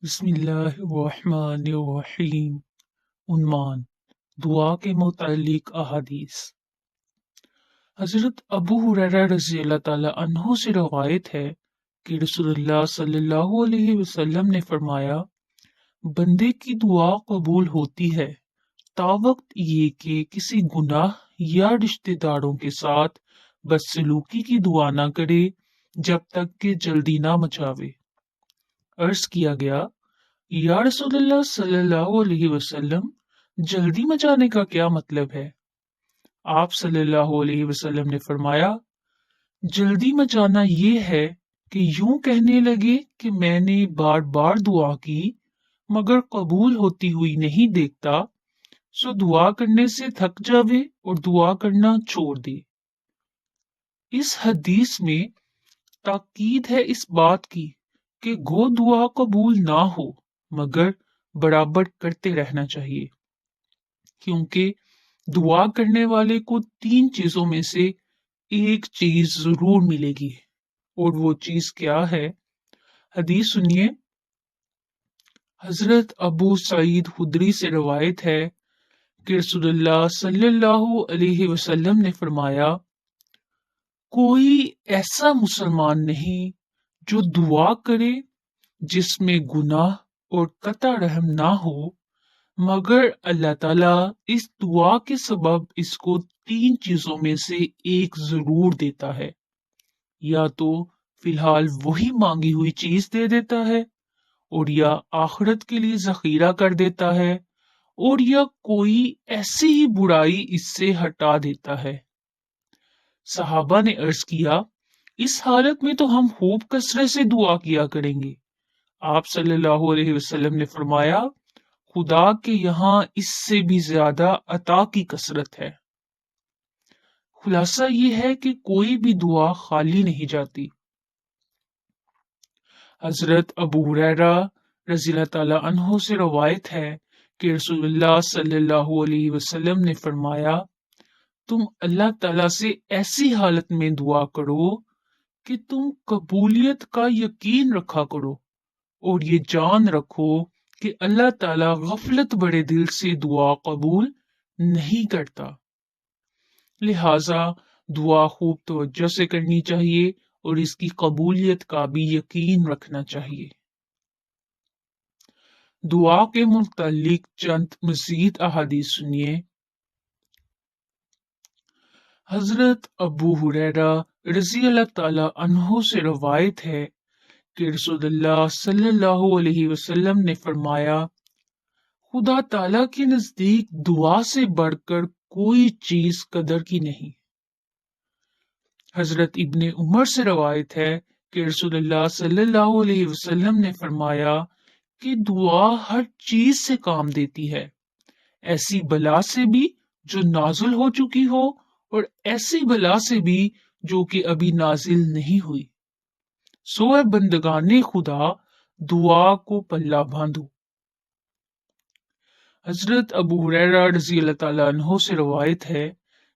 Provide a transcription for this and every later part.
بسم اللہ الرحمن الرحیم۔ عنوان: دعا کے متعلق احادیث۔ حضرت ابو ہریرہ رضی اللہ تعالی عنہ سے روایت ہے کہ رسول اللہ صلی اللہ علیہ وسلم نے فرمایا، بندے کی دعا قبول ہوتی ہے تاوقت یہ کہ کسی گناہ یا رشتہ داروں کے ساتھ بدسلوکی کی دعا نہ کرے جب تک کہ جلدی نہ مچاوے۔ عرض کیا گیا، یا رسول اللہ صلی اللہ علیہ وسلم، جلدی مچانے کا کیا مطلب ہے؟ آپ صلی اللہ علیہ وسلم نے فرمایا، جلدی مچانا یہ ہے کہ یوں کہنے لگے کہ میں نے بار بار دعا کی مگر قبول ہوتی ہوئی نہیں دیکھتا، سو دعا کرنے سے تھک جاوے اور دعا کرنا چھوڑ دے۔ اس حدیث میں تاکید ہے اس بات کی کہ گو دعا قبول نہ ہو مگر برابر کرتے رہنا چاہیے، کیونکہ دعا کرنے والے کو 3 چیزوں میں سے ایک چیز ضرور ملے گی، اور وہ چیز کیا ہے؟ حدیث سنیے۔ حضرت ابو سعید خدری سے روایت ہے کہ رسول اللہ صلی اللہ علیہ وسلم نے فرمایا، کوئی ایسا مسلمان نہیں جو دعا کرے جس میں گناہ اور قطع رحم نہ ہو مگر اللہ تعالیٰ اس دعا کے سبب اس کو 3 چیزوں میں سے ایک ضرور دیتا ہے، یا تو فی الحال وہی مانگی ہوئی چیز دے دیتا ہے، اور یا آخرت کے لیے ذخیرہ کر دیتا ہے، اور یا کوئی ایسی ہی برائی اس سے ہٹا دیتا ہے۔ صحابہ نے عرض کیا، اس حالت میں تو ہم خوب کثرت سے دعا کیا کریں گے۔ آپ صلی اللہ علیہ وسلم نے فرمایا، خدا کے یہاں اس سے بھی زیادہ عطا کی کثرت ہے۔ خلاصہ یہ ہے کہ کوئی بھی دعا خالی نہیں جاتی۔ حضرت ابو ہریرہ رضی اللہ تعالی عنہ سے روایت ہے کہ رسول اللہ صلی اللہ علیہ وسلم نے فرمایا، تم اللہ تعالی سے ایسی حالت میں دعا کرو کہ تم قبولیت کا یقین رکھا کرو، اور یہ جان رکھو کہ اللہ تعالی غفلت بڑے دل سے دعا قبول نہیں کرتا۔ لہذا دعا خوب توجہ سے کرنی چاہیے اور اس کی قبولیت کا بھی یقین رکھنا چاہیے۔ دعا کے متعلق چند مزید احادیث سنیے۔ حضرت ابو ہریرہ رضی اللہ تعالی عنہ سے روایت ہے کہ رسول اللہ صلی اللہ علیہ وسلم نے فرمایا، خدا تعالی کے نزدیک دعا سے بڑھ کر کوئی چیز قدر کی نہیں۔ حضرت ابن عمر سے روایت ہے کہ رسول اللہ صلی اللہ علیہ وسلم نے فرمایا کہ دعا ہر چیز سے کام دیتی ہے، ایسی بلا سے بھی جو نازل ہو چکی ہو اور ایسی بلا سے بھی جو کہ ابھی نازل نہیں ہوئی۔ سو اے بندگان خدا، دعا کو پلہ باندھو۔ حضرت ابو ہریرہ رضی اللہ تعالیٰ عنہ سے روایت ہے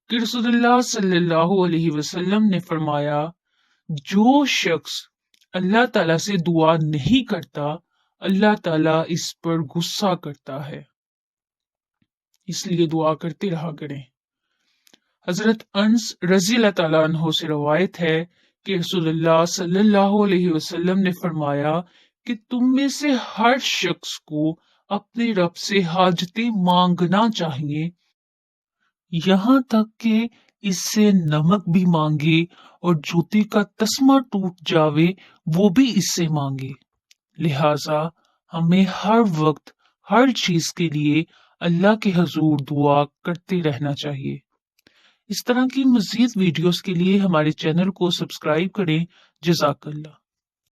کہ رسول اللہ صلی اللہ علیہ وسلم نے فرمایا، جو شخص اللہ تعالیٰ سے دعا نہیں کرتا اللہ تعالیٰ اس پر غصہ کرتا ہے، اس لیے دعا کرتے رہا کریں۔ حضرت انس رضی اللہ تعالیٰ عنہ سے روایت ہے کہ رسول اللہ صلی اللہ علیہ وسلم نے فرمایا کہ تم میں سے ہر شخص کو اپنے رب سے حاجتیں مانگنا چاہیے، یہاں تک کہ اس سے نمک بھی مانگے اور جوتی کا تسمہ ٹوٹ جاوے وہ بھی اس سے مانگے۔ لہذا ہمیں ہر وقت ہر چیز کے لیے اللہ کے حضور دعا کرتے رہنا چاہیے۔ اس طرح کی مزید ویڈیوز کے لیے ہمارے چینل کو سبسکرائب کریں۔ جزاک اللہ۔